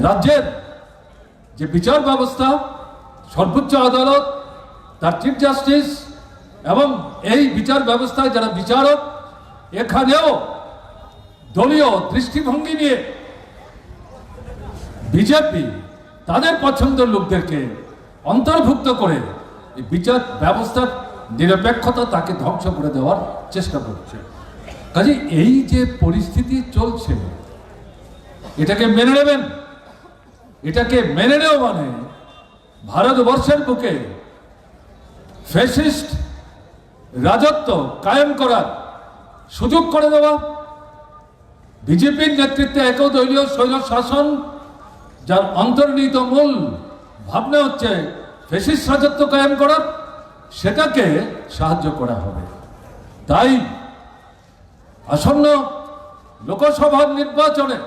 রাজ্যের যে বিচার ব্যবস্থা, সর্বোচ্চ আদালত, তার চিফ জাস্টিস এবং এই বিচার ব্যবস্থায় যারা বিচারক, এখানেও দলীয় দৃষ্টিভঙ্গি নিয়ে বিজেপি তাদের পছন্দের লোকদেরকে অন্তর্ভুক্ত করে এই বিচার ব্যবস্থার নিরপেক্ষতা তাকে ধ্বংস করে দেওয়ার চেষ্টা করছে। কাজে এই যে পরিস্থিতি চলছে, এটাকে মেনে নেবেন। এটাকে মেনে নেওয়া মানে ভারতবর্ষের বুকে ফ্যাসিস্ট রাজত্ব কায়েম করার সুযোগ করে দেওয়া। বিজেপির নেতৃত্বে একদলীয় স্বৈর শাসন, যার অন্তর্নিহিত মূল ভাবনা হচ্ছে ফ্যাসিস্ট রাজত্ব কায়েম করার, সেটাকে সাহায্য করা হবে। তাই আসন্ন লোকসভা নির্বাচনে